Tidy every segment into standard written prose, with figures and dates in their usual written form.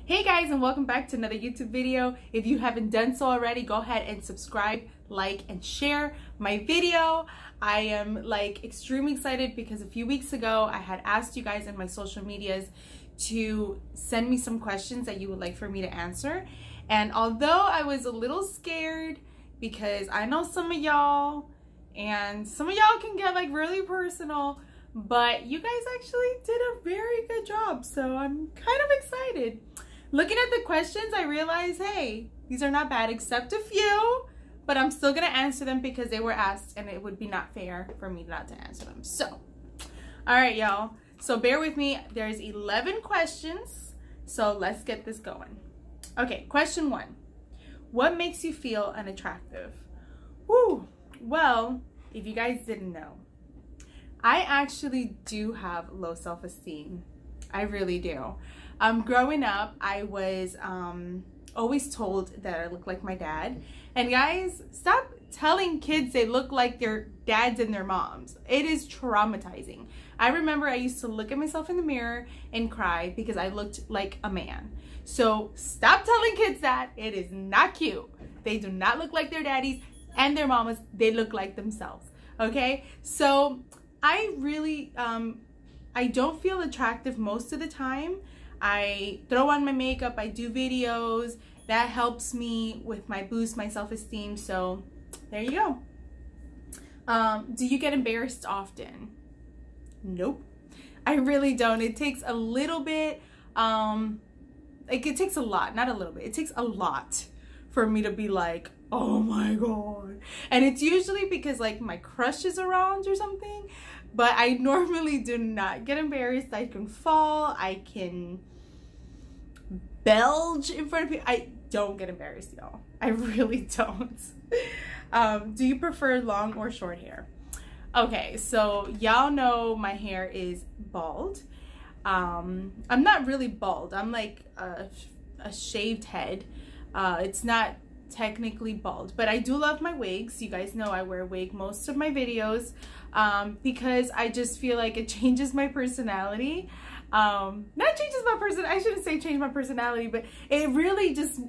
Hey guys, and welcome back to another YouTube video. If you haven't done so already, go ahead and subscribe, like, and share my video. I am extremely excited because a few weeks ago I had asked you guys in my social medias to send me some questions that you would like for me to answer. And although I was a little scared because I know some of y'all and some of y'all can get really personal, but you guys actually did a very good job, so I'm kind of excited. Looking at the questions, I realized, hey, these are not bad except a few, but I'm still gonna answer them because they were asked and it would be not fair for me not to answer them. So, all right, y'all. So bear with me. There's 11 questions, so let's get this going. Okay, question 1. What makes you feel unattractive? Woo! Well, if you guys didn't know, I actually do have low self-esteem. I really do. Growing up, I was always told that I look like my dad. And guys, stop telling kids they look like their dads and their moms. It is traumatizing. I remember I used to look at myself in the mirror and cry because I looked like a man. So stop telling kids that. It is not cute. They do not look like their daddies and their mamas. They look like themselves. Okay? So I really, I don't feel attractive most of the time. I throw on my makeup, I do videos, that helps me with my self-esteem, so there you go. Do you get embarrassed often? Nope, I really don't. It takes a little bit, it takes a lot, not a little bit, it takes a lot for me to be like, oh my god. And it's usually because my crush is around or something, but I normally do not get embarrassed. I can fall, I can belch in front of people. I don't get embarrassed, y'all. I really don't. Do you prefer long or short hair? Okay, so y'all know my hair is bald. I'm not really bald. I'm like a shaved head. It's not technically bald, but I do love my wigs. You guys know I wear a wig most of my videos because I just feel like it changes my personality. Not changes my person, I shouldn't say change my personality, but it really just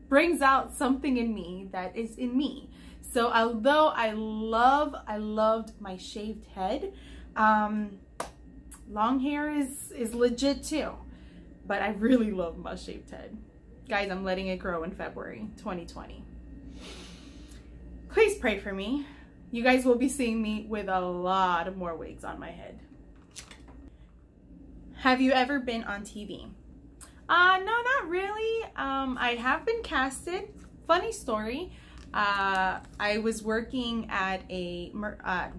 brings out something in me that is in me. So although I loved my shaved head, long hair is legit too, but I really love my shaved head. Guys, I'm letting it grow in February 2020. Please pray for me. You guys will be seeing me with a lot of more wigs on my head. Have you ever been on TV? No, not really. I have been casted. Funny story. I was working at a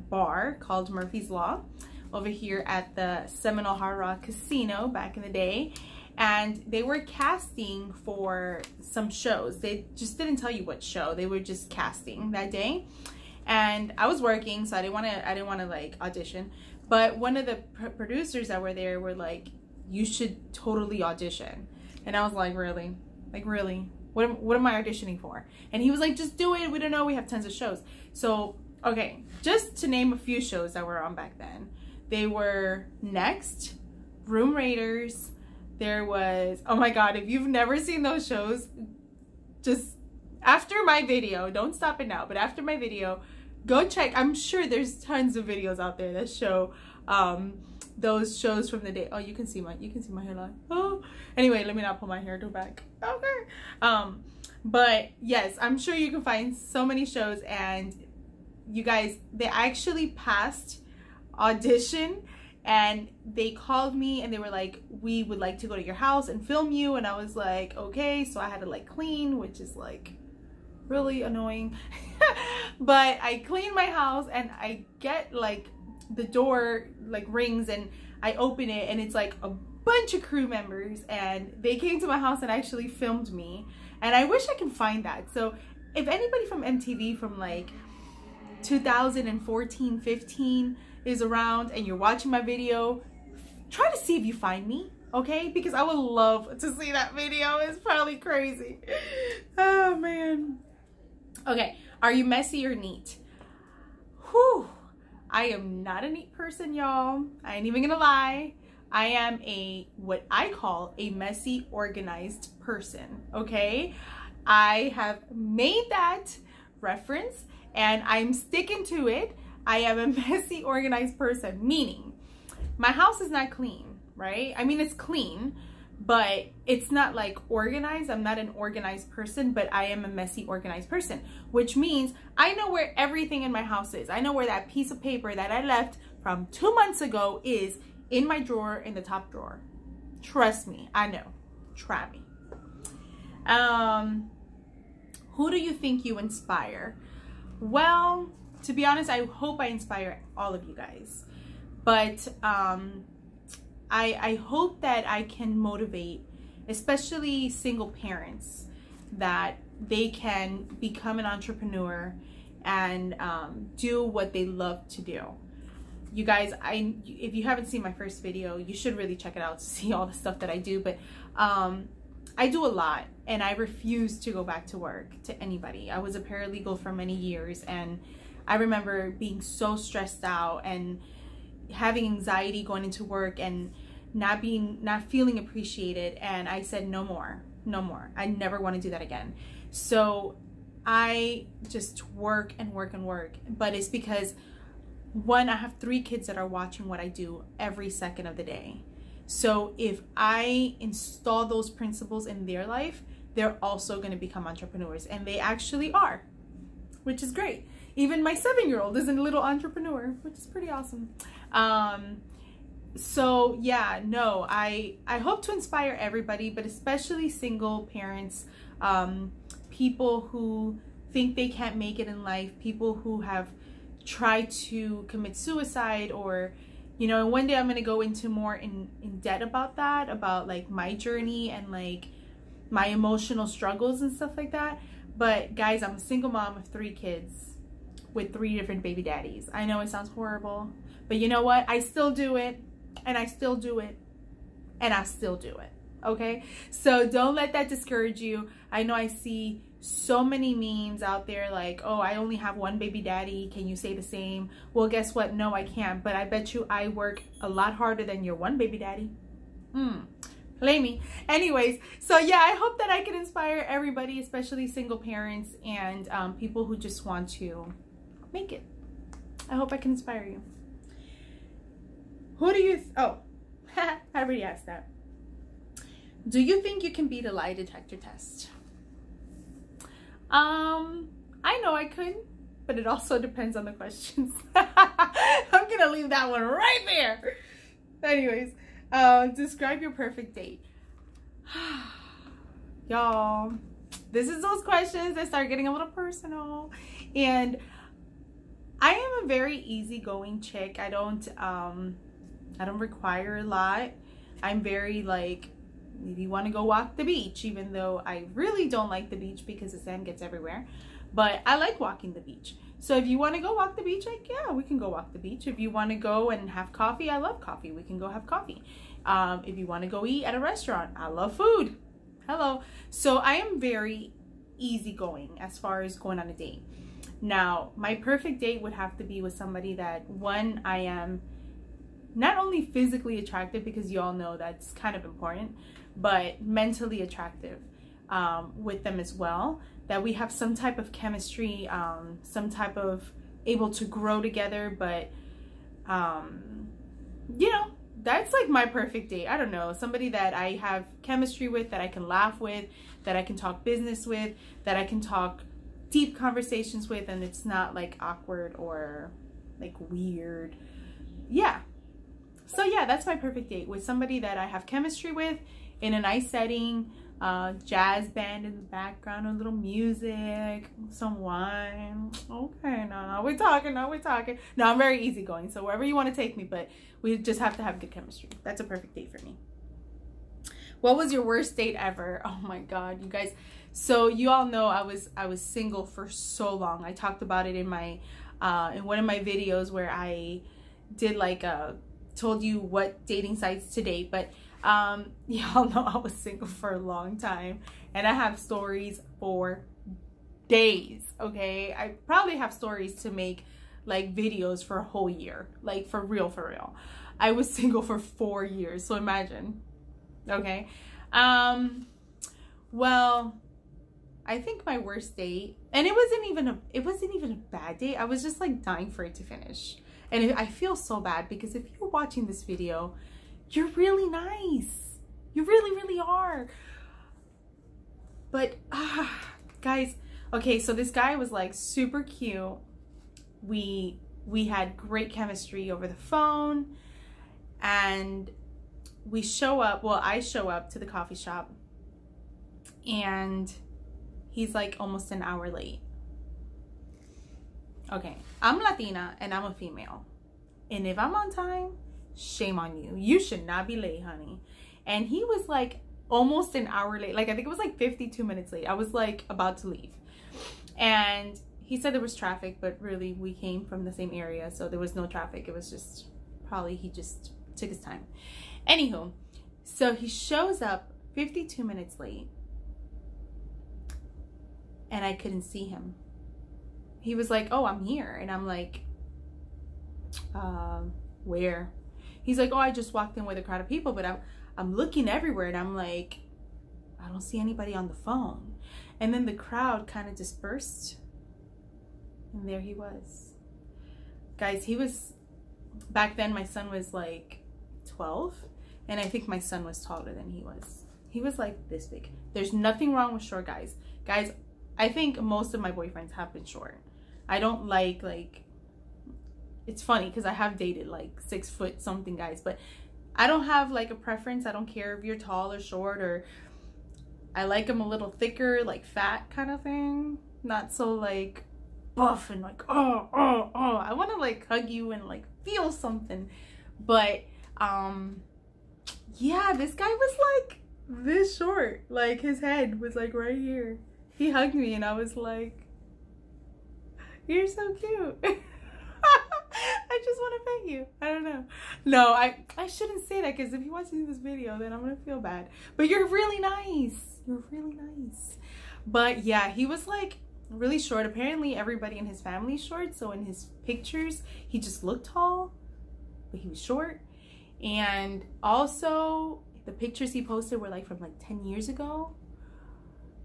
bar called Murphy's Law over here at the Seminole Hard Rock Casino back in the day. And they were casting for some shows. They just didn't tell you what show. They were just casting that day. And I was working, so I didn't want to audition. But one of the producers that were there were like, you should totally audition. And I was like, really? Like, really? What am I auditioning for? And he was like, just do it. We don't know. We have tons of shows. So, okay, just to name a few shows that were on back then. They were Next, Room Raiders. There was, oh my God, if you've never seen those shows, just after my video, don't stop it now, but after my video, go check. I'm sure there's tons of videos out there that show those shows from the day. Oh, you can see my hairline. Oh, anyway, let me not pull my hair back. Okay. But yes, I'm sure you can find so many shows, and you guys, they actually passed audition, and they called me and they were like, we would like to go to your house and film you. And I was like, okay. So I had to clean, which is really annoying. But I cleaned my house and I get the door rings and I open it and it's a bunch of crew members, and they came to my house and actually filmed me. And I wish I can find that. So if anybody from MTV from 2014, 15 is around and you're watching my video, try to see if you find me, okay? Because I would love to see that video. It's probably crazy. Oh man. Okay, are you messy or neat? Whew. I am not a neat person, y'all. I ain't even gonna lie. I am what I call a messy, organized person, okay? I have made that reference and I'm sticking to it. I am a messy, organized person, meaning my house is not clean, right? I mean, it's clean, but it's not like organized. I'm not an organized person, but I am a messy, organized person, which means I know where everything in my house is. I know where that piece of paper that I left from 2 months ago is in my drawer, in the top drawer. Trust me, I know. Try me. Who do you think you inspire? Well, to be honest, I hope I inspire all of you guys. But I hope that I can motivate, especially single parents, that they can become an entrepreneur and do what they love to do. You guys, if you haven't seen my first video, you should really check it out to see all the stuff that I do. But I do a lot, and I refuse to go back to work to anybody. I was a paralegal for many years, and I remember being so stressed out and having anxiety going into work and not feeling appreciated. And I said, no more. I never want to do that again. So I just work and work and work. But it's because, one, I have 3 kids that are watching what I do every second of the day. So if I install those principles in their life, they're also going to become entrepreneurs. And they actually are, which is great. Even my 7-year-old is a little entrepreneur, which is pretty awesome. So yeah, no, I hope to inspire everybody, but especially single parents, people who think they can't make it in life, people who have tried to commit suicide, or, you know, and one day I'm going to go into more in depth about that, about like my journey and like my emotional struggles and stuff like that. But guys, I'm a single mom of 3 kids with 3 different baby daddies. I know it sounds horrible, but you know what? I still do it, and I still do it, and I still do it. Okay? So don't let that discourage you. I know I see so many memes out there like, oh, I only have 1 baby daddy. Can you say the same? Well, guess what? No, I can't. But I bet you I work a lot harder than your 1 baby daddy. Play me. Anyways, so yeah, I hope that I can inspire everybody, especially single parents and people who just want to make it. I hope I can inspire you. Who do you, oh, I already asked that. Do you think you can beat a lie detector test? I know I could, but it also depends on the questions. I'm gonna leave that one right there. Anyways, describe your perfect date. Y'all, this is those questions that start getting a little personal. And I am a very easygoing chick. I don't require a lot. I'm very like, if you want to go walk the beach, even though I really don't like the beach because the sand gets everywhere, but I like walking the beach. So if you want to go walk the beach, like, yeah, we can go walk the beach. If you want to go and have coffee, I love coffee. We can go have coffee. If you want to go eat at a restaurant, I love food. Hello. So I am very easygoing as far as going on a date. Now, my perfect date would have to be with somebody that, one, I am not only physically attractive, because you all know that's kind of important, but mentally attractive with them as well. That we have some type of chemistry, some type of able to grow together. But you know, that's like my perfect date. I don't know, somebody that I have chemistry with, that I can laugh with, that I can talk business with, that I can talk deep conversations with, and it's not like awkward or like weird. Yeah. So yeah, that's my perfect date, with somebody that I have chemistry with, in a nice setting, jazz band in the background, a little music, some wine. Okay, now we're talking, now we're talking. No, I'm very easygoing, so wherever you want to take me, but we just have to have good chemistry. That's a perfect date for me. What was your worst date ever? Oh my God, you guys. So you all know I was single for so long. I talked about it in my in one of my videos where I did like told you what dating sites to date, but y'all know I was single for a long time, and I have stories for days. Okay, I probably have stories to make like videos for a whole year, like for real. I was single for 4 years, so imagine. Okay. Well, I think my worst date, and it wasn't even a bad date. I was just like dying for it to finish. And I feel so bad because if you're watching this video, you're really nice. You really, really are. But guys, okay, so this guy was like super cute. We had great chemistry over the phone, and we show up, well, I show up to the coffee shop, and he's like almost an hour late. Okay, I'm Latina and I'm a female, and if I'm on time, shame on you. You should not be late, honey. And he was like almost an hour late. Like, I think it was like 52 minutes late. I was like about to leave, and he said there was traffic, but really we came from the same area, so there was no traffic. It was just probably he just took his time. Anywho, so he shows up 52 minutes late, and I couldn't see him. He was like, oh, I'm here. And I'm like, where? He's like, oh, I just walked in with a crowd of people, but I'm looking everywhere, and I'm like, I don't see anybody on the phone. And then the crowd kind of dispersed, and there he was. Guys, he was, back then my son was like 12, and I think my son was taller than he was. He was like this big. There's nothing wrong with short guys. Guys, I think most of my boyfriends have been short. I don't like, it's funny because I have dated like 6 foot something guys, but I don't have like a preference. I don't care if you're tall or short, or I like them a little thicker, like fat kind of thing. Not so like buff and like, oh. I want to like hug you and like feel something. But yeah, this guy was like this short. Like, his head was like right here. He hugged me and I was like, you're so cute. I just want to pet you. I don't know. No, I shouldn't say that, because if you watch this video, then I'm gonna feel bad. But you're really nice. You're really nice. But yeah, he was like really short. Apparently everybody in his family is short, so in his pictures he just looked tall, but he was short. And also the pictures he posted were like from like 10 years ago.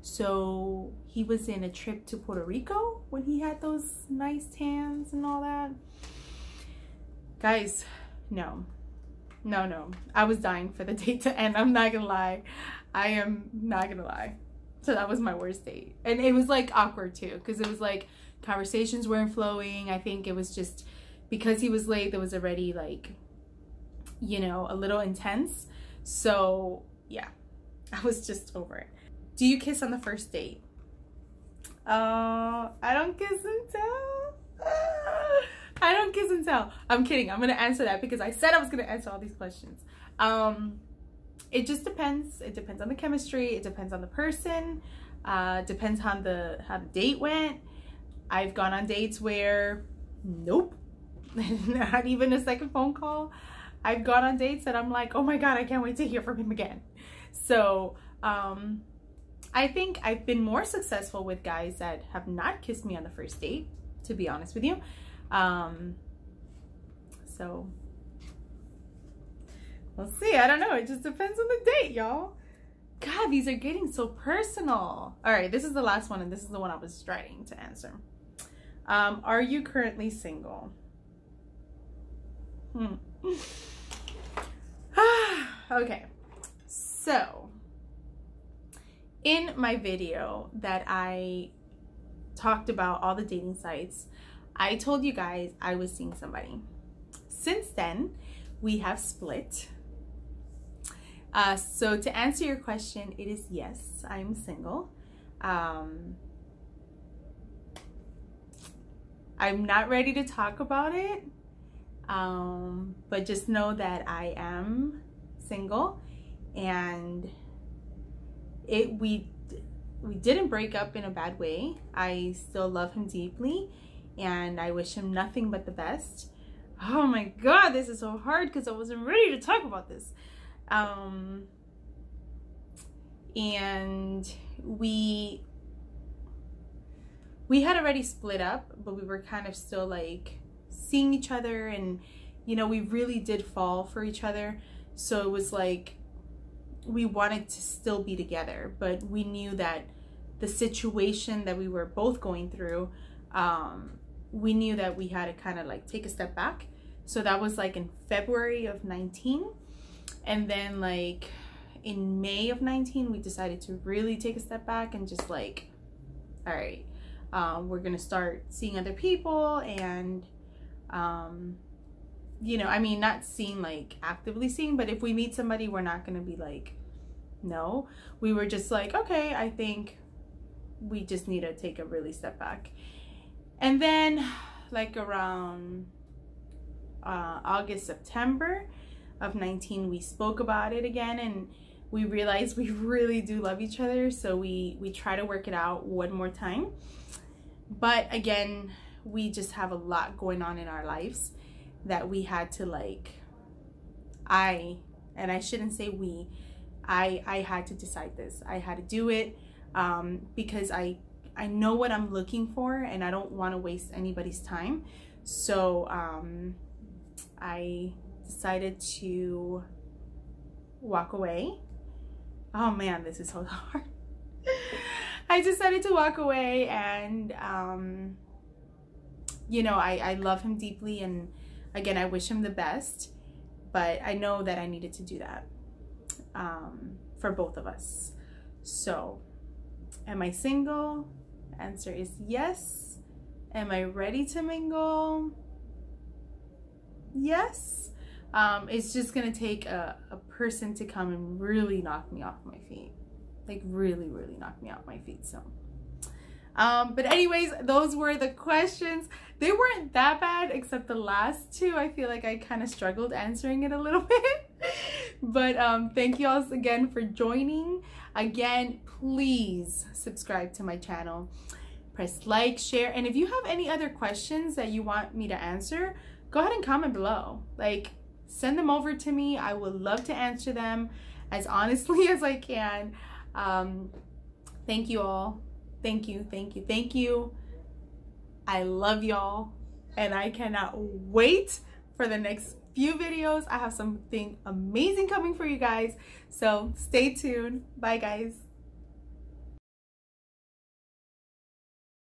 So he was in a trip to Puerto Rico when he had those nice tans and all that. Guys, no. I was dying for the date to end. I'm not gonna lie. I am not gonna lie. So that was my worst date. And it was like awkward too, because it was like conversations weren't flowing. I think it was just because he was late, there was already like, you know, a little intense. So yeah, I was just over it. Do you kiss on the first date? I don't kiss and tell. I don't kiss and tell. I'm kidding. I'm gonna answer that because I said I was gonna answer all these questions. It just depends. It depends on the chemistry. It depends on the person. Depends on how the date went. I've gone on dates where nope, not even a second phone call. I've gone on dates that I'm like, oh my god, I can't wait to hear from him again. So I think I've been more successful with guys that have not kissed me on the first date, to be honest with you. So we'll see. I don't know. It just depends on the date, y'all. God, these are getting so personal. All right, this is the last one, and this is the one I was starting to answer. Are you currently single? Okay, so in my video that I talked about all the dating sites, I told you guys I was seeing somebody. Since then, we have split. So to answer your question, it is yes, I'm single. I'm not ready to talk about it, but just know that I am single, and we didn't break up in a bad way. I still love him deeply, and I wish him nothing but the best. Oh my god, this is so hard because I wasn't ready to talk about this. And we had already split up, but we were kind of still like seeing each other, and you know, we really did fall for each other. So it was like we wanted to still be together, but we knew that the situation that we were both going through, we knew that we had to kind of like take a step back. So that was like in February of 19. And then like in May of 19, we decided to really take a step back and just like, all right, we're gonna start seeing other people. And you know, I mean, not seeing like actively seeing, but if we meet somebody, we're not gonna be like, no. We were just like, okay, I think we just need to take a really step back. And then like around August, September of 19, we spoke about it again, and we realized we really do love each other. So we try to work it out one more time. But again, we just have a lot going on in our lives that we had to like, I shouldn't say we, I had to decide this. I had to do it because I know what I'm looking for, and I don't want to waste anybody's time. So I decided to walk away. Oh man, this is so hard. I decided to walk away, and you know, I love him deeply, and again, I wish him the best, but I know that I needed to do that for both of us. So, am I single? Answer is yes. Am I ready to mingle? Yes. It's just gonna take a person to come and really knock me off my feet. Like really, really knock me off my feet. So but anyways, those were the questions. They weren't that bad, except the last two. I feel like I kind of struggled answering it a little bit. But thank you all again for joining. Again, please subscribe to my channel. Press like, share, and if you have any other questions that you want me to answer, go ahead and comment below. Like, send them over to me. I would love to answer them as honestly as I can. Thank you all. Thank you, thank you, thank you. I love y'all, and I cannot wait for the next few videos. I have something amazing coming for you guys, so stay tuned. Bye guys.